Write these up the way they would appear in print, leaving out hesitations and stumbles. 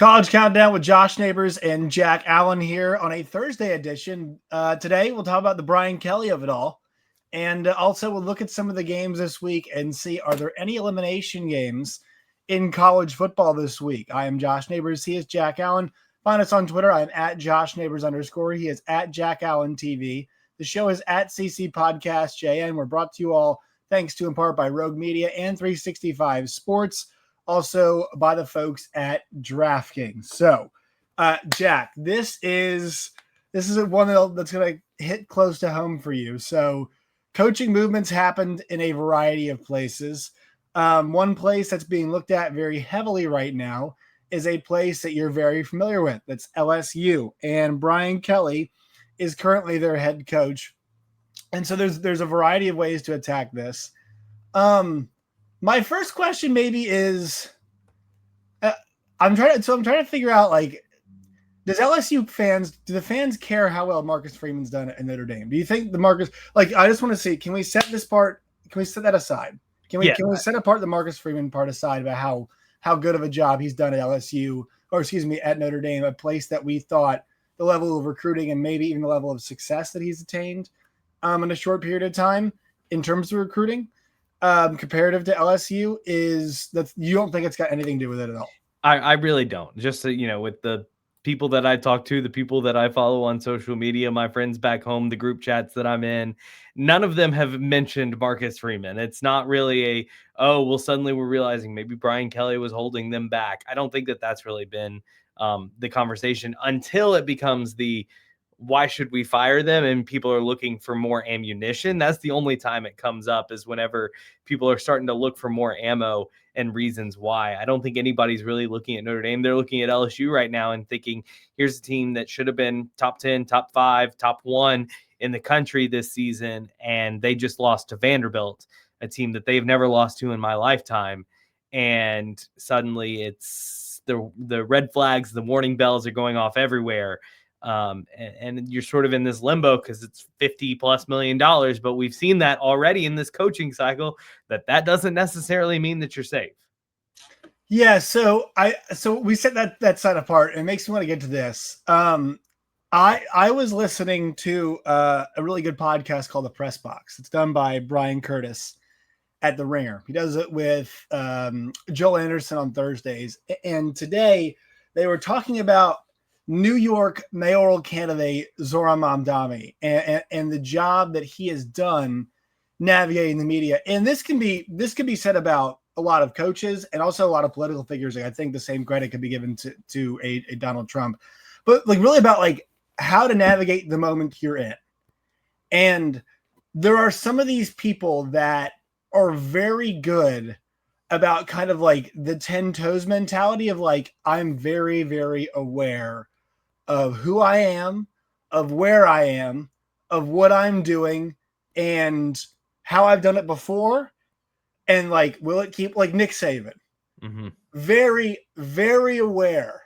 College Countdown with Josh Neighbors and Jack Allen here on a Thursday edition. Today, we'll talk about the Brian Kelly of it all. And also, we'll look at some of the games this week and see, are there any elimination games in college football this week? I am Josh Neighbors. He is Jack Allen. Find us on Twitter. I'm at Josh Neighbors _. He is at Jack Allen TV. The show is at CC Podcast JN. We're brought to you all thanks to in part by Rogue Media and 365 Sports. Also by the folks at DraftKings. So, Jack, this is one that's going to hit close to home for you. So, coaching movements happened in a variety of places. One place that's being looked at very heavily right now is a place that you're very familiar with. That's LSU, and Brian Kelly is currently their head coach. And so there's a variety of ways to attack this. My first question maybe is, I'm trying to figure out, like, do the fans care how well Marcus Freeman's done at Notre Dame? Do you think I just want to see, can we set that aside? Can we set apart the Marcus Freeman part aside about how good of a job he's done at LSU, at Notre Dame, a place that we thought the level of recruiting and maybe even the level of success that he's attained in a short period of time in terms of recruiting, comparative to LSU, is that you don't think it's got anything to do with it at all? I really don't. Just, with the people that I talk to, the people that I follow on social media, my friends back home, the group chats that I'm in, none of them have mentioned Marcus Freeman. It's not really suddenly we're realizing maybe Brian Kelly was holding them back. I don't think that that's really been the conversation until it becomes why should we fire them? And people are looking for more ammunition. That's the only time it comes up, is whenever people are starting to look for more ammo and reasons why. I don't think anybody's really looking at Notre Dame. They're looking at LSU right now and thinking, here's a team that should have been top 10, top 5, top 1 in the country this season. And they just lost to Vanderbilt, a team that they've never lost to in my lifetime. And suddenly it's the red flags, the warning bells are going off everywhere. And you're sort of in this limbo because it's $50+ million, but we've seen that already in this coaching cycle, that doesn't necessarily mean that you're safe. Yeah. So we set that side apart. It makes me want to get to this. I was listening to a really good podcast called The Press Box. It's done by Brian Curtis at The Ringer. He does it with Joel Anderson on Thursdays. And today they were talking about New York mayoral candidate Zohran Mamdani and the job that he has done navigating the media. And this can be said about a lot of coaches and also a lot of political figures. Like, I think the same credit could be given to a Donald Trump, but really about how to navigate the moment you're in. And there are some of these people that are very good about kind of the 10 toes mentality of I'm very, very aware of who I am, of where I am, of what I'm doing, and how I've done it before. And will it keep, Nick Saban, very, very aware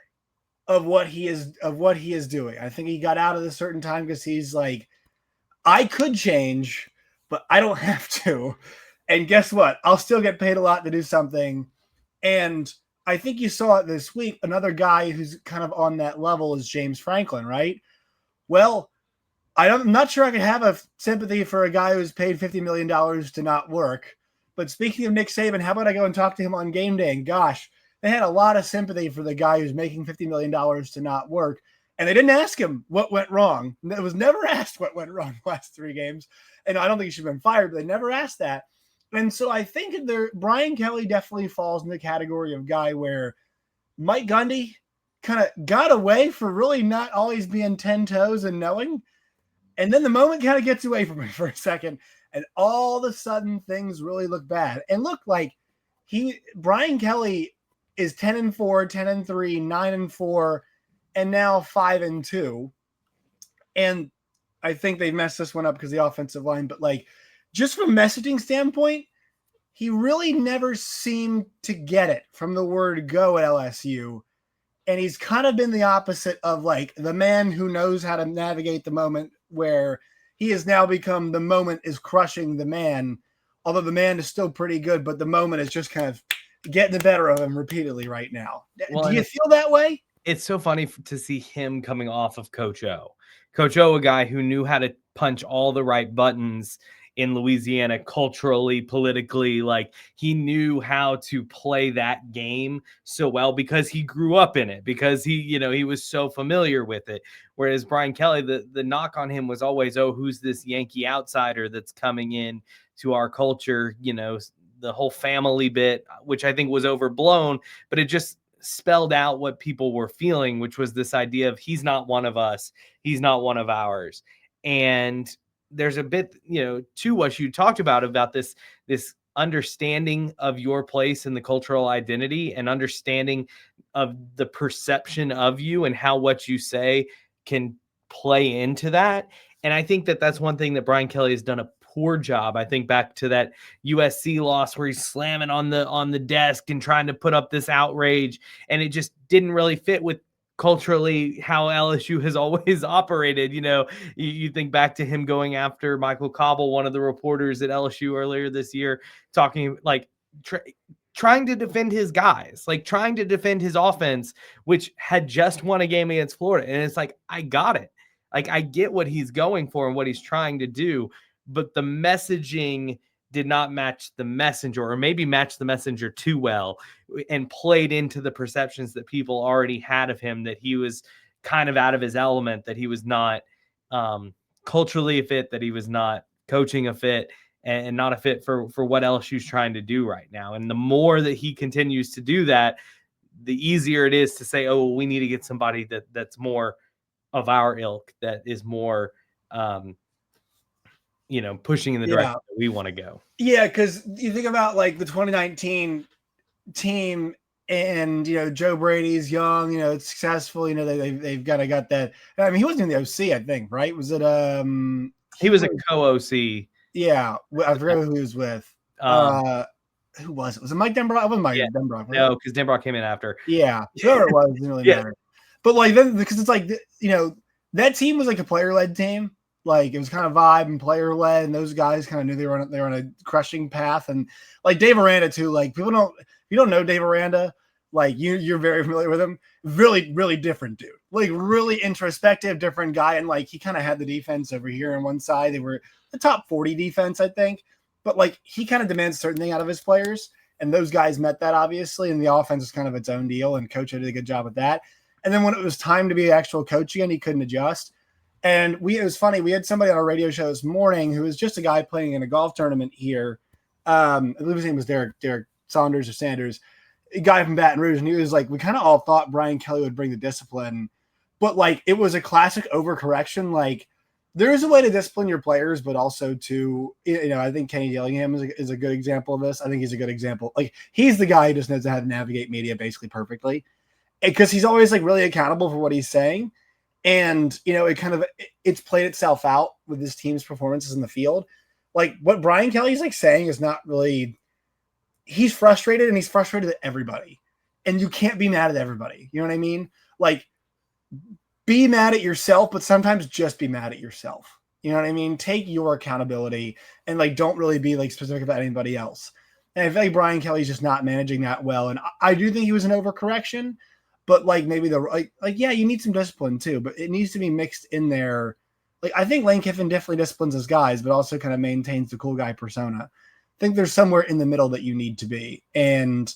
of what he is doing. I think he got out at a certain time because he's I could change, but I don't have to. And guess what? I'll still get paid a lot to do something. And I think you saw it this week. Another guy who's kind of on that level is James Franklin, right? Well, I'm not sure I could have a sympathy for a guy who's paid $50 million to not work. But speaking of Nick Saban, how about I go and talk to him on game day? And gosh, they had a lot of sympathy for the guy who's making $50 million to not work. And they didn't ask him what went wrong. It was never asked what went wrong the last 3 games. And I don't think he should have been fired, but they never asked that. And so I think Brian Kelly definitely falls in the category of guy where Mike Gundy kind of got away for really not always being 10 toes and knowing. And then the moment kind of gets away from him for a second. And all of a sudden things really look bad. And look, Brian Kelly is 10-4, 10-3, 9-4, and now 5-2. And I think they messed this one up because the offensive line, but just from a messaging standpoint, he really never seemed to get it from the word go at LSU. And he's kind of been the opposite of the man who knows how to navigate the moment, where he has now become the moment is crushing the man, although the man is still pretty good, but the moment is just kind of getting the better of him repeatedly right now. Well, do you feel that way? it's so funny to see him coming off of Coach O. Coach O, a guy who knew how to punch all the right buttons in Louisiana, culturally, politically. Like, he knew how to play that game so well because he grew up in it, because he was so familiar with it. Whereas Brian Kelly, the knock on him was always, oh, who's this Yankee outsider that's coming in to our culture? The whole family bit, which I think was overblown, but it just spelled out what people were feeling, which was this idea of he's not one of us, he's not one of ours. And there's a bit, to what you talked about this understanding of your place in the cultural identity and understanding of the perception of you and how what you say can play into that. And I think that that's one thing that Brian Kelly has done a poor job. I think back to that USC loss where he's slamming on the desk and trying to put up this outrage, and it just didn't really fit with culturally how LSU has always operated. You think back to him going after Michael Cobble, one of the reporters at LSU earlier this year, talking like trying to defend his guys, like trying to defend his offense, which had just won a game against Florida. And it's like, I got it. Like, I get what he's going for and what he's trying to do, but the messaging did not match the messenger, or maybe matched the messenger too well and played into the perceptions that people already had of him, that he was kind of out of his element, that he was not culturally a fit, that he was not coaching a fit, and not a fit for what LSU's trying to do right now. And the more that he continues to do that, the easier it is to say, oh, we need to get somebody that's more of our ilk, that is more pushing in the direction that we want to go. Yeah, because you think about like the 2019 team, and Joe Brady's young, successful, they've got that. I mean, he wasn't in the OC, I think, right? Was it he was a co-OC. Yeah, I forgot who he was with. Who was it? Was it Mike Denbrock? It wasn't Mike Denbrock. No, because Denbrock came in after. Yeah, whoever it was, didn't really matter. But like then, because it's like that team was like a player-led team. Like, it was kind of vibe and player-led, and those guys kind of knew they were on a crushing path. And like Dave Aranda too. Like, if you don't know Dave Aranda, like you're very familiar with him. Really, really different dude. Like, really introspective, different guy. And like, he kind of had the defense over here on one side. They were the top 40 defense, I think. But like, he kind of demands a certain thing out of his players, and those guys met that, obviously. And the offense is kind of its own deal, and coach did a good job with that. And then when it was time to be actual coach again, he couldn't adjust. And it was funny. We had somebody on our radio show this morning who was just a guy playing in a golf tournament here. I believe his name was Derek Saunders or Sanders, a guy from Baton Rouge. And he was like, we kind of all thought Brian Kelly would bring the discipline, but like, it was a classic overcorrection. Like, there is a way to discipline your players, but also to, I think Kenny Dillingham is a good example of this. I think he's a good example. Like, he's the guy who just knows how to navigate media basically perfectly, because he's always like really accountable for what he's saying. And, it's played itself out with his team's performances in the field. Like, what Brian Kelly's like saying is not really, he's frustrated, and he's frustrated at everybody. And you can't be mad at everybody. You know what I mean? Like, be mad at yourself, but sometimes just be mad at yourself. You know what I mean? Take your accountability, and like, don't really be like specific about anybody else. And I feel like Brian Kelly's just not managing that well. And I do think he was an overcorrection. But like, maybe yeah, you need some discipline too, but it needs to be mixed in there. Like, I think Lane Kiffin definitely disciplines his guys, but also kind of maintains the cool guy persona. I think there's somewhere in the middle that you need to be. And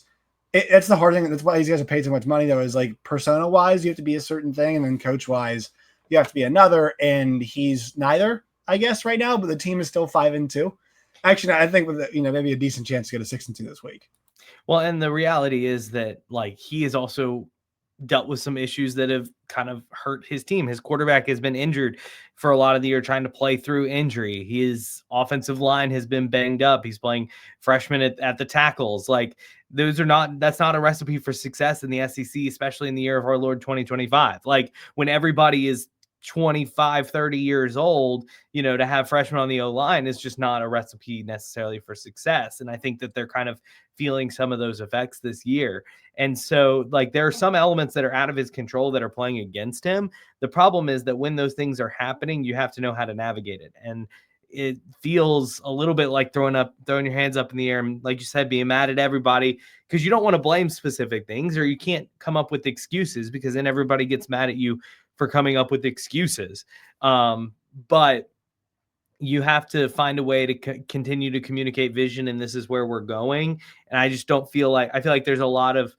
it's the hard thing. That's why these guys are paid so much money, though, is like, persona wise, you have to be a certain thing. And then coach wise, you have to be another. And he's neither, I guess, right now, but the team is still 5-2. Actually, I think with maybe a decent chance to get a 6-2 this week. Well, and the reality is that like, he is also dealt with some issues that have kind of hurt his team. His quarterback has been injured for a lot of the year, trying to play through injury. His offensive line has been banged up. He's playing freshmen at the tackles. Like, that's not a recipe for success in the SEC, especially in the year of our Lord 2025. Like, when everybody is 25, 30 years old, to have freshmen on the O-line is just not a recipe necessarily for success. And I think that they're kind of feeling some of those effects this year. And so like, there are some elements that are out of his control that are playing against him. The problem is that when those things are happening, you have to know how to navigate it. And it feels a little bit like throwing your hands up in the air and, like you said, being mad at everybody, because you don't want to blame specific things, or you can't come up with excuses, because then everybody gets mad at you for coming up with excuses. But you have to find a way to continue to communicate vision, and this is where we're going. And I just don't feel like, I feel like there's a lot of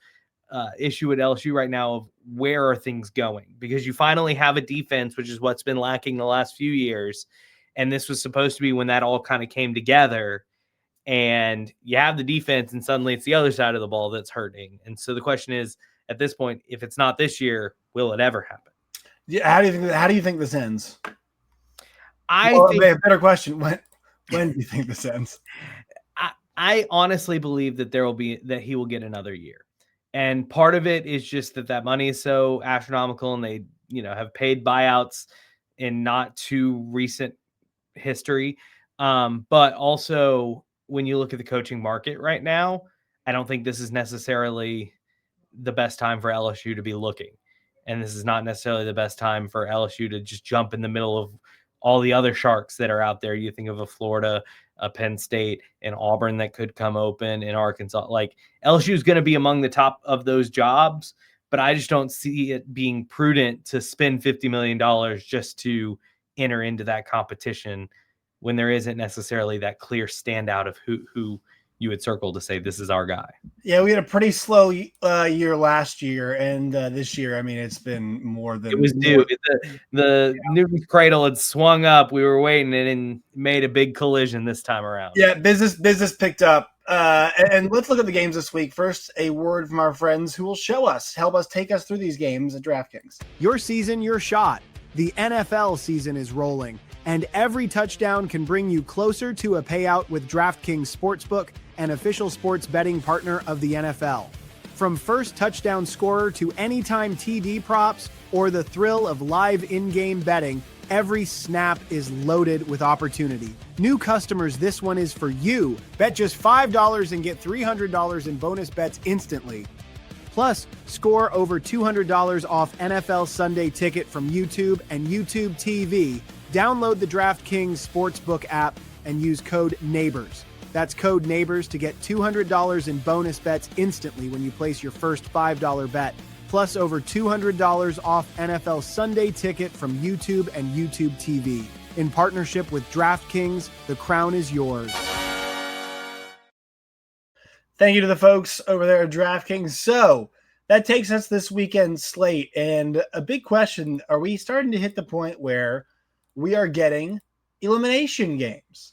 issue at LSU right now of where are things going, because you finally have a defense, which is what's been lacking the last few years. And this was supposed to be when that all kind of came together, and you have the defense, and suddenly it's the other side of the ball that's hurting. And so the question is, at this point, if it's not this year, will it ever happen? Yeah, how do you think this ends? I think a better question. When do you think this ends? I honestly believe that he will get another year. And part of it is just that money is so astronomical, and they, have paid buyouts in not too recent history. But also, when you look at the coaching market right now, I don't think this is necessarily the best time for LSU to be looking. And this is not necessarily the best time for LSU to just jump in the middle of all the other sharks that are out there. You think of a Florida, a Penn State, and Auburn that could come open, in Arkansas. Like, LSU is going to be among the top of those jobs, but I just don't see it being prudent to spend $50 million just to enter into that competition when there isn't necessarily that clear standout of who you would circle to say, this is our guy. Yeah, we had a pretty slow year last year, and this year, I mean, it's been more than it was due. The Newton's cradle had swung up. We were waiting, and made a big collision this time around. Yeah, business picked up. And let's look at the games this week. First, a word from our friends who will help us take us through these games at DraftKings. Your season, your shot. The NFL season is rolling, and every touchdown can bring you closer to a payout with DraftKings Sportsbook, an official sports betting partner of the NFL. From first touchdown scorer to anytime TD props or the thrill of live in-game betting, every snap is loaded with opportunity. New customers, this one is for you. Bet just $5 and get $300 in bonus bets instantly. Plus, score over $200 off NFL Sunday Ticket from YouTube and YouTube TV. Download the DraftKings Sportsbook app and use code NEIGHBORS. That's code NEIGHBORS to get $200 in bonus bets instantly when you place your first $5 bet. Plus over $200 off NFL Sunday Ticket from YouTube and YouTube TV. In partnership with DraftKings, the crown is yours. Thank you to the folks over there at DraftKings. So that takes us this weekend's slate. And a big question, are we starting to hit the point where we are getting elimination games?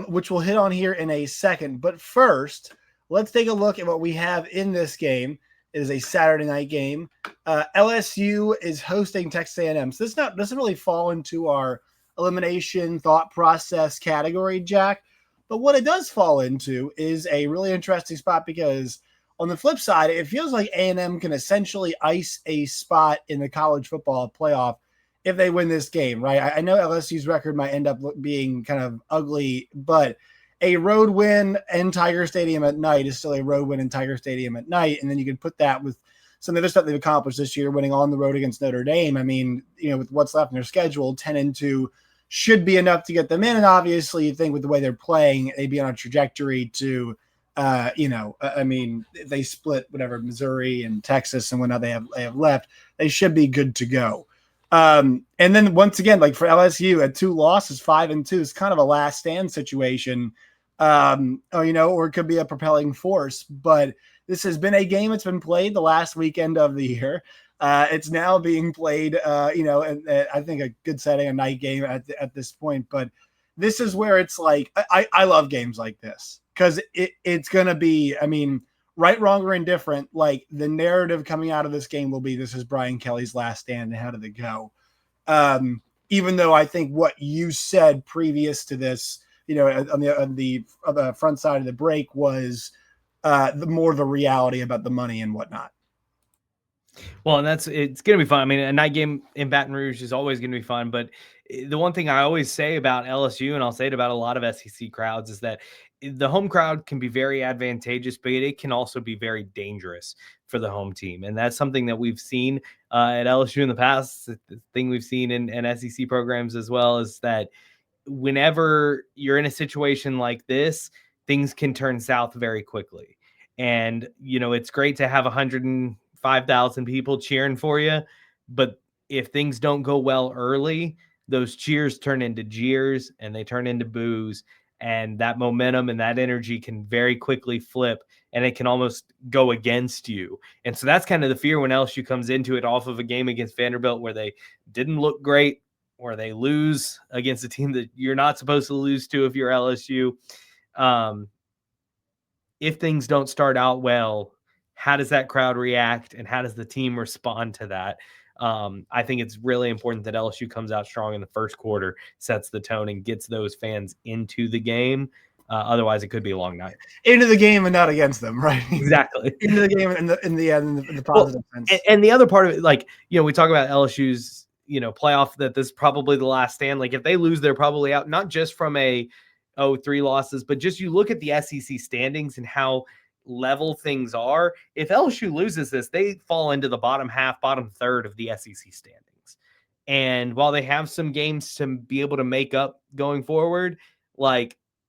Which we'll hit on here in a second. But first, let's take a look at what we have in this game. It is a Saturday night game. LSU is hosting Texas A&M. So this doesn't really fall into our elimination thought process category, Jack. But what it does fall into is a really interesting spot, because on the flip side, it feels like A&M can essentially ice a spot in the college football playoff if they win this game, right? I know LSU's record might end up being kind of ugly, but a road win in Tiger Stadium at night is still a road win in Tiger Stadium at night. And then you can put that with some of the other stuff they've accomplished this year, winning on the road against Notre Dame. I mean, with what's left in their schedule, 10-2 should be enough to get them in. And obviously, you think with the way they're playing, they'd be on a trajectory to, I mean, if they split whatever Missouri and Texas and whatnot they have left, they should be good to go. And then once again, like for LSU at 2 losses, 5-2 is kind of a last stand situation, or it could be a propelling force. But this has been a game that's been played the last weekend of the year. It's now being played, and I think a good setting, a night game at this point. But this is where it's like I love games like this, because it's going to be, I mean, right, wrong, or indifferent, like the narrative coming out of this game will be, this is Brian Kelly's last stand, and how did it go? Even though I think what you said previous to this, on the front side of the break was the more the reality about the money and whatnot. Well, and it's going to be fun. I mean, a night game in Baton Rouge is always going to be fun, but the one thing I always say about LSU, and I'll say it about a lot of SEC crowds, is that the home crowd can be very advantageous, but it can also be very dangerous for the home team. And that's something that we've seen at LSU in the past. The thing we've seen in SEC programs as well is that whenever you're in a situation like this, things can turn south very quickly. And, it's great to have 105,000 people cheering for you, but if things don't go well early, those cheers turn into jeers and they turn into boos, and that momentum and that energy can very quickly flip, and it can almost go against you. And so that's kind of the fear when LSU comes into it off of a game against Vanderbilt where they didn't look great, or they lose against a team that you're not supposed to lose to if you're LSU. If things don't start out well, how does that crowd react, and how does the team respond to that? I think it's really important that LSU comes out strong in the first quarter, sets the tone, and gets those fans into the game. Otherwise, it could be a long night. Into the game and not against them, right? Exactly. Into the game in the positive sense. And the other part of it, we talk about LSU's, playoff, that this is probably the last stand. Like, if they lose, they're probably out, not just from 3 losses, but just you look at the SEC standings and how level things are. If LSU loses this, they fall into the bottom third of the SEC standings. And while they have some games to be able to make up going forward,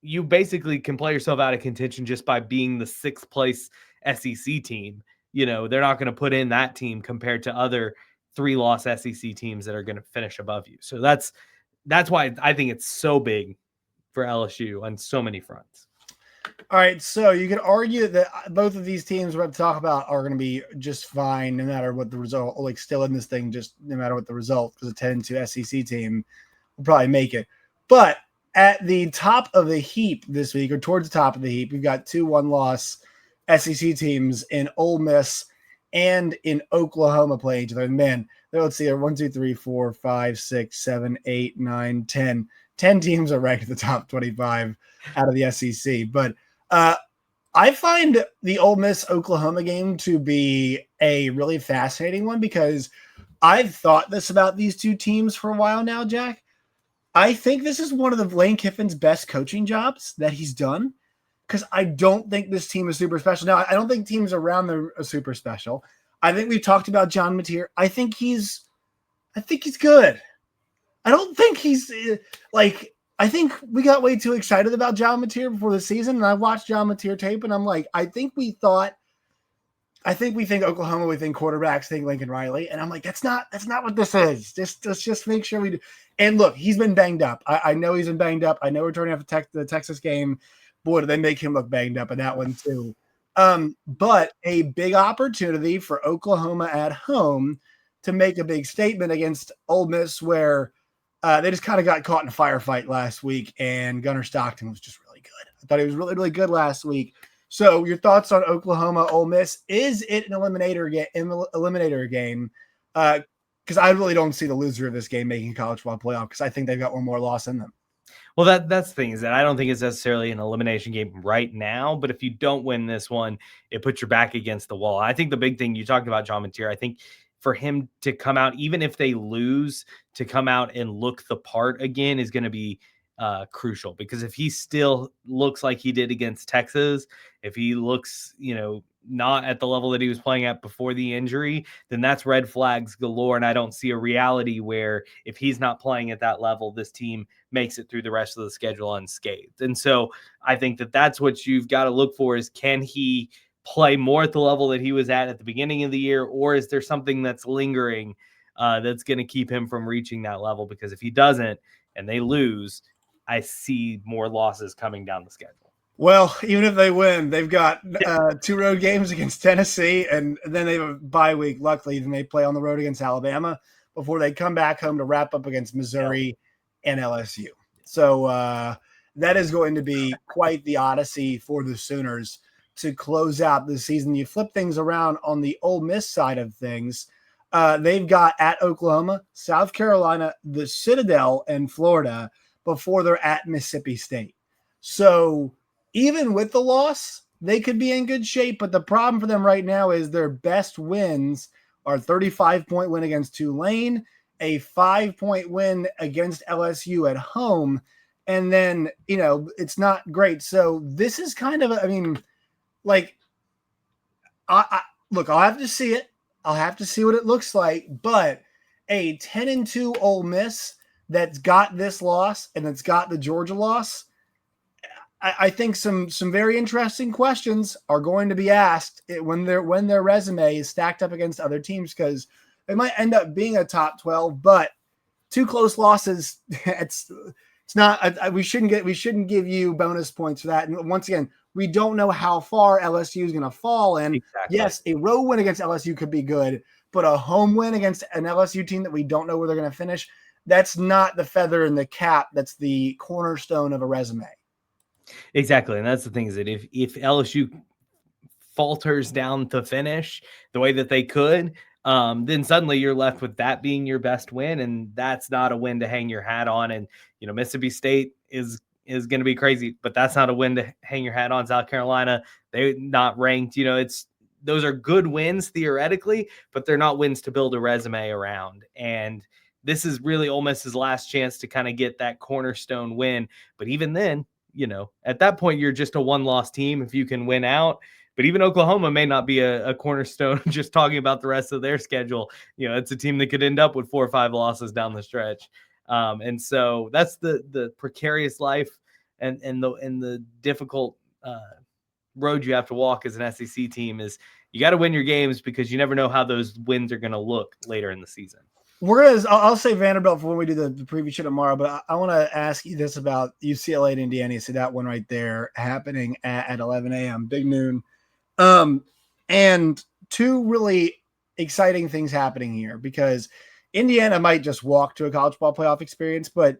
you basically can play yourself out of contention just by being the 6th place SEC team. They're not going to put in that team compared to other 3-loss SEC teams that are going to finish above you. So that's why I think it's so big for LSU on so many fronts. All right, so you could argue that both of these teams we're about to talk about are going to be just fine no matter what the result, still in this thing, just no matter what the result, because a 10-2 SEC team will probably make it. But at the top of the heap this week, or towards the top of the heap, we've got 2 1-loss SEC teams in Ole Miss and in Oklahoma playing each other. And man, let's see, 1, 2, 3, 4, 5, 6, 7, 8, 9, 10. 10 teams are ranked at the top 25 out of the SEC. But I find the Ole Miss Oklahoma game to be a really fascinating one, because I've thought this about these two teams for a while now, Jack. I think this is one of the Lane Kiffin's best coaching jobs that he's done, because I don't think this team is super special. Now, I don't think teams around them are super special. I think we've talked about John Mateer. I think he's good. I don't think he's I think we got way too excited about John Mateer before the season, and I watched John Mateer tape, and I'm like, I think we think Oklahoma, we think quarterbacks, think Lincoln Riley, and I'm like, that's not what this is. Let's just make sure we do. And look, he's been banged up. I know he's been banged up. I know we're turning off the Texas game. Boy, do they make him look banged up in that one too. But a big opportunity for Oklahoma at home to make a big statement against Ole Miss, where they just kind of got caught in a firefight last week, and Gunnar Stockton was just really good. I thought he was really, really good last week. So your thoughts on Oklahoma, Ole Miss? Is it an eliminator game? Because I really don't see the loser of this game making a college football playoff, because I think they've got one more loss in them. Well, that's the thing, is that I don't think it's necessarily an elimination game right now, but if you don't win this one, it puts your back against the wall. I think the big thing, you talked about John Mateer, I think for him to come out, even if they lose, to come out and look the part again is going to be crucial, because if he still looks like he did against Texas, if he looks, not at the level that he was playing at before the injury, then that's red flags galore. And I don't see a reality where if he's not playing at that level, this team makes it through the rest of the schedule unscathed. And so I think that that's what you've got to look for, is can he play more at the level that he was at the beginning of the year, or is there something that's lingering that's going to keep him from reaching that level? Because if he doesn't and they lose, I see more losses coming down the schedule. Well, even if they win, they've got 2 road games against Tennessee, and then they have a bye week, luckily, then they play on the road against Alabama before they come back home to wrap up against Missouri and LSU. So that is going to be quite the odyssey for the Sooners to close out the season. You flip things around on the Ole Miss side of things. They've got at Oklahoma, South Carolina, the Citadel, and Florida before they're at Mississippi State. So even with the loss, they could be in good shape. But the problem for them right now is their best wins are a 35-point win against Tulane, a 5-point win against LSU at home. And then, it's not great. So this is kind of, look, I'll have to see it. I'll have to see what it looks like. But a 10-2 Ole Miss that's got this loss and that's got the Georgia loss, I think some very interesting questions are going to be asked when their resume is stacked up against other teams, because they might end up being a top 12, but 2 close losses, it's not. We shouldn't give you bonus points for that. And once again, we don't know how far LSU is going to fall. And Exactly. yes, a road win against LSU could be good, but a home win against an LSU team that we don't know where they're going to finish, that's not the feather in the cap. That's the cornerstone of a resume. Exactly. And that's the thing, is that if LSU falters down to finish the way that they could, then suddenly you're left with that being your best win. And that's not a win to hang your hat on. And, Mississippi State is going to be crazy, but that's not a win to hang your hat on. South Carolina, they're not ranked, those are good wins theoretically, but they're not wins to build a resume around. And this is really Ole Miss's last chance to kind of get that cornerstone win. But even then, at that point, you're just a one-loss team if you can win out. But even Oklahoma may not be a cornerstone, just talking about the rest of their schedule. It's a team that could end up with 4 or 5 losses down the stretch. And so that's the precarious life and the difficult road you have to walk as an SEC team, is you got to win your games, because you never know how those wins are going to look later in the season. I'll say Vanderbilt for when we do the preview show tomorrow, but I want to ask you this about UCLA and Indiana. You see that one right there happening at 11 a.m., big noon. And 2 really exciting things happening here, because Indiana might just walk to a college ball playoff experience. But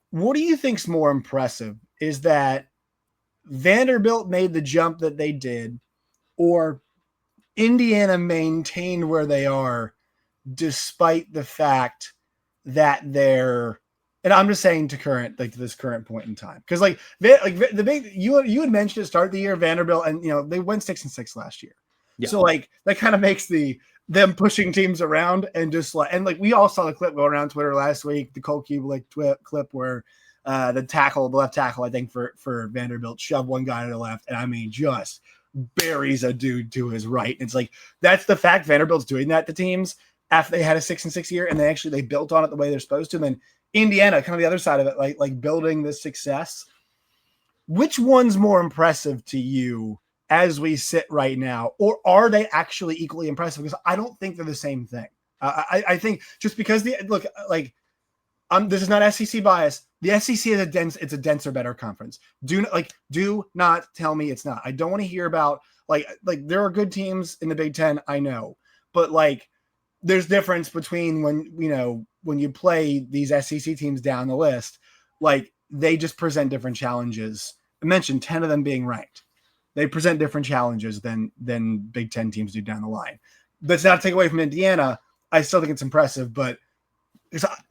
what do you think's more impressive? Is that Vanderbilt made the jump that they did, or Indiana maintained where they are despite the fact that they're, and I'm just saying to this current point in time, because the big, you had mentioned at the start of the year, Vanderbilt, and they went 6-6 last year. Yeah. So that kind of makes them pushing teams around, and just we all saw the clip going around Twitter last week, the Cole Kubelik clip where the left tackle, I think for Vanderbilt, shoved one guy to the left, and I mean just buries a dude to his right. And it's that's the fact. Vanderbilt's doing that to teams after they had a 6-6 year, and they built on it the way they're supposed to. And then Indiana, kind of the other side of it, like building this success. Which one's more impressive to you as we sit right now, or are they actually equally impressive? Because I don't think they're the same thing. I think just because this is not SEC bias. The SEC is it's a denser, better conference. Do not tell me it's not. I don't want to hear about there are good teams in the Big Ten. I know, but there's difference between when you play these SEC teams down the list, they just present different challenges. I mentioned 10 of them being ranked. They present different challenges than Big Ten teams do down the line. That's not to take away from Indiana. I still think it's impressive, but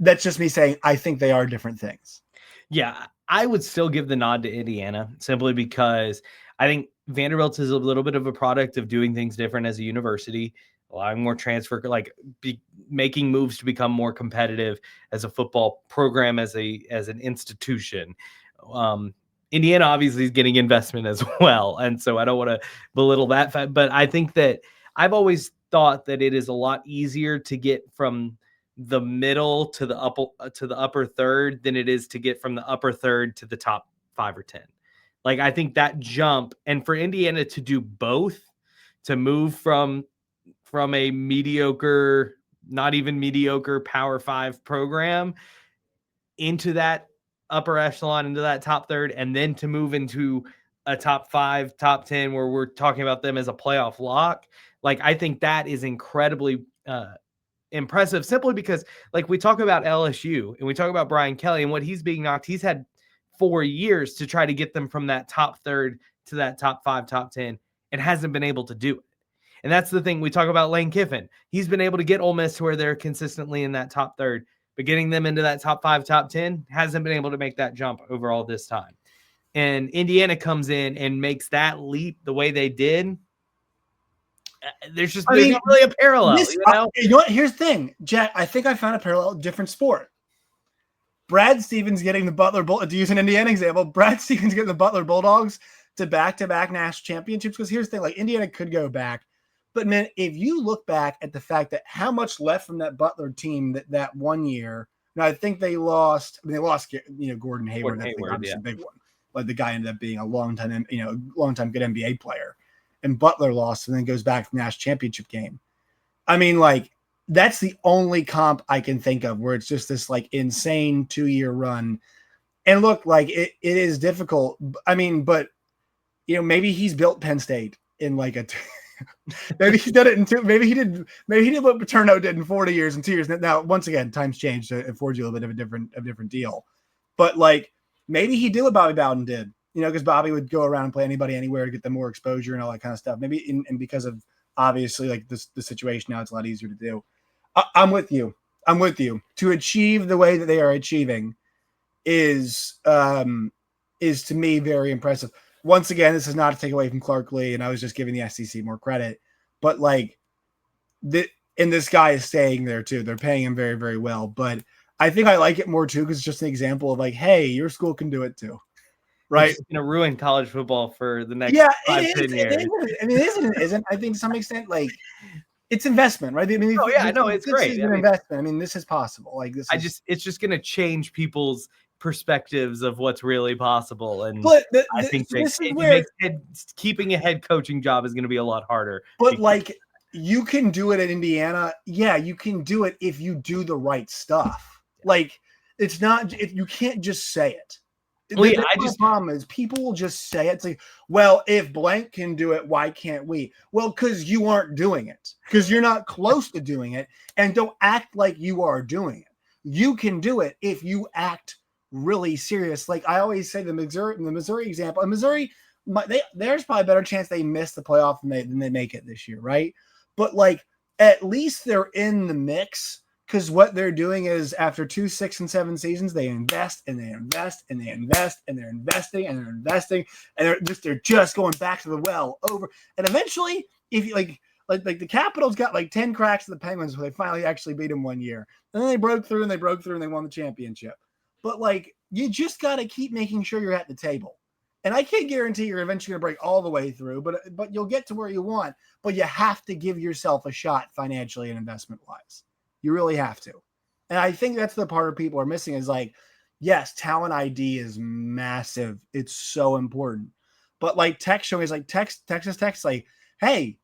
that's just me saying I think they are different things. Yeah, I would still give the nod to Indiana, simply because I think Vanderbilt is a little bit of a product of doing things different as a university, allowing more transfer, making moves to become more competitive as a football program, as an institution. Indiana obviously is getting investment as well, and so I don't want to belittle that fact, but I think that I've always thought that it is a lot easier to get from the middle to the upper third than it is to get from the upper third to the top 5 or 10. I think that jump, and for Indiana to do both, to move from a mediocre, not even mediocre Power 5 program into that upper echelon, into that top third, and then to move into a top 5, top 10, where we're talking about them as a playoff lock. I think that is incredibly impressive, simply because we talk about LSU and we talk about Brian Kelly and what he's being knocked. He's had 4 years to try to get them from that top third to that top 5, top 10, and hasn't been able to do it. And that's the thing. We talk about Lane Kiffin. He's been able to get Ole Miss to where they're consistently in that top third, but getting them into that top 5, top 10, hasn't been able to make that jump overall this time. And Indiana comes in and makes that leap the way they did. There's not really a parallel. You know what? Here's the thing, Jack. I think I found a parallel, different sport. Brad Stevens getting the Butler to use an Indiana example, Brad Stevens getting the Butler Bulldogs to back-to-back national championships. Because here's the thing, Indiana could go back. But, man, if you look back at the fact that how much left from that Butler team that one year Now, I think they lost. I mean, they lost, Gordon Hayward. That's Hayward, obviously a big one. Like the guy ended up being a long time good NBA player, and Butler lost, and then goes back to the national championship game. I mean, like that's the only comp I can think of where it's just this like insane 2-year run. And look, like it is difficult. I mean, but maybe he's built Penn State in like maybe he did it in 2. Maybe he did what Paterno did in 40 years and 2 years. Now, once again, times changed. So it affords you a little bit of a different deal. But like maybe he did what Bobby Bowden did, because Bobby would go around and play anybody anywhere to get them more exposure and all that kind of stuff. Maybe and because of obviously like the situation now, it's a lot easier to do. I'm with you. To achieve the way that they are achieving is to me very impressive. Once again, this is not to take away from Clark Lee, and I was just giving the SEC more credit, but like this guy is staying there too. They're paying him very, very well, but I think I like it more too because it's just an example of like, hey, your school can do it too, right? It's going to ruin college football for the next 5-10 years. I mean, it isn't. I think to some extent, like it's investment, right? I mean, it's great. It's an investment. I mean, this is possible. Like this, it's just going to change people's perspectives of what's really possible, and I think keeping a head coaching job is going to be a lot harder. But like, you can do it at Indiana. Yeah, you can do it if you do the right stuff. Like, it's not if you can't just say it. The problem is people will just say it. It's like, well, if blank can do it, why can't we? Well, because you aren't doing it, because you're not close to doing it, and don't act like you are doing it. You can do it if you act really serious. Like I always say, the Missouri example, in Missouri, there's probably a better chance they miss the playoff than they make it this year, right? But like at least they're in the mix. Because what they're doing is after 2, 6, and 7 seasons, they invest and they invest and they invest and they're investing and they're investing and they're just going back to the well over. And eventually, if you like the Capitals got like 10 cracks to the Penguins where they finally actually beat them one year. And then they broke through and they won the championship. But like you just got to keep making sure you're at the table. And I can't guarantee you're eventually going to break all the way through, but you'll get to where you want. But you have to give yourself a shot financially and investment wise. You really have to. And I think that's the part of people are missing is like, yes, talent ID is massive. It's so important. But like Tech showing is like Texas Tech's like, hey,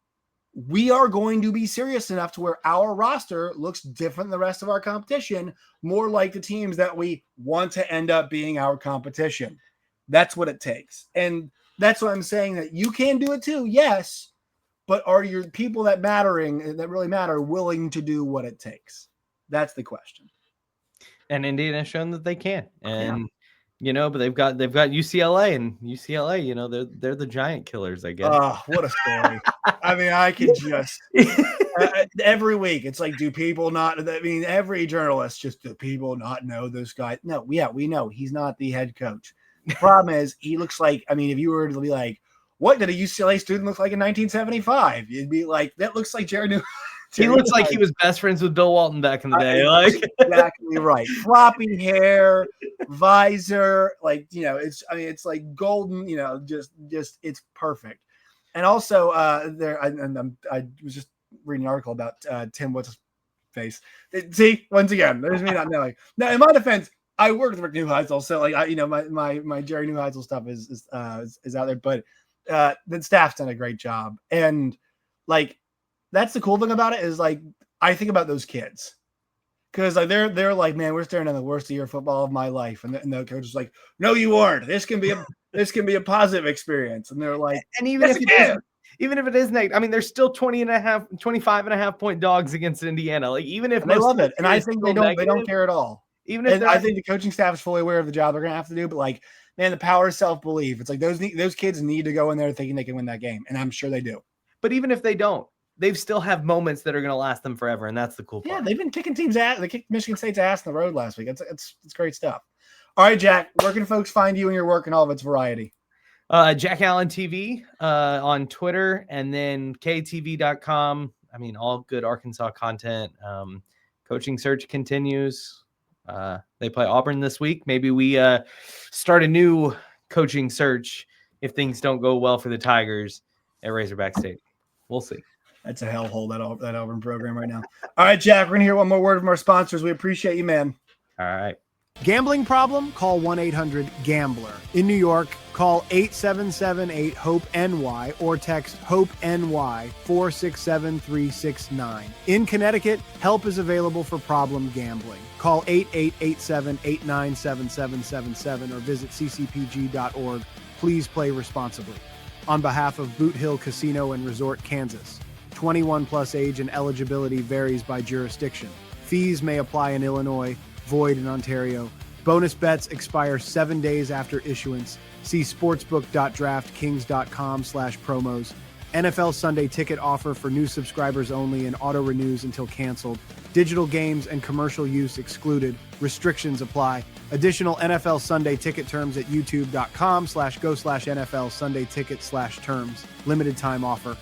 we are going to be serious enough to where our roster looks different than the rest of our competition, more like the teams that we want to end up being our competition. That's what it takes. And that's what I'm saying, that you can do it too. Yes. But are your people that really matter willing to do what it takes? That's the question. And Indiana has shown that they can. And but they've got UCLA, and UCLA, they're the giant killers, I guess. Oh, what a story. I mean, I could just every week it's like, do people not? I mean, every journalist do people not know this guy? No, we know he's not the head coach. The problem is he looks like, I mean, if you were to be like, what did a UCLA student look like in 1975? You'd be like, that looks like Jared New. He looks like he was best friends with Bill Walton back in the day. Like exactly right. Floppy hair, visor, it's like golden, just it's perfect. And also I was just reading an article about Tim what's his face. See, once again, there's me not knowing. Now, in my defense, I worked with Rick Neuheisel, so like my Jerry Neuheisel stuff is out there, but the staff's done a great job. And like that's the cool thing about it is like I think about those kids because like they're like, man, we're staring at the worst year of football of my life, and the coach is like, no, you aren't. This can be a positive experience, and they're like, and even if it is negative, I mean, they're still 25.5 point dogs against Indiana. Like even if they love it, and I think they don't care at all. Even if I think the coaching staff is fully aware of the job they're going to have to do, but like, man, the power of self-belief. It's like those kids need to go in there thinking they can win that game, and I'm sure they do. But even if they don't, they still have moments that are going to last them forever, and that's the cool part. Yeah, they've been kicking teams' ass. They kicked Michigan State's ass on the road last week. It's great stuff. All right, Jack, where can folks find you and your work and all of its variety? Jack Allen TV on Twitter, and then ktv.com. I mean, all good Arkansas content. Coaching search continues. They play Auburn this week. Maybe we start a new coaching search if things don't go well for the Tigers at Razorback State. We'll see. That's a hellhole, that Auburn program right now. All right, Jack, we're going to hear one more word from our sponsors. We appreciate you, man. All right. Gambling problem? Call 1-800-GAMBLER. In New York, call 877-8-HOPE-NY or text HOPE-NY 467-369. In Connecticut, help is available for problem gambling. Call 8887-897777 or visit ccpg.org. Please play responsibly. On behalf of Boot Hill Casino and Resort, Kansas. 21 plus age and eligibility varies by jurisdiction. Fees may apply in Illinois, void in Ontario. Bonus bets expire 7 days after issuance. See sportsbook.draftkings.com/promos. NFL Sunday ticket offer for new subscribers only and auto renews until canceled. Digital games and commercial use excluded. Restrictions apply. Additional NFL Sunday ticket terms at youtube.com/go/NFL Sunday ticket/terms. Limited time offer.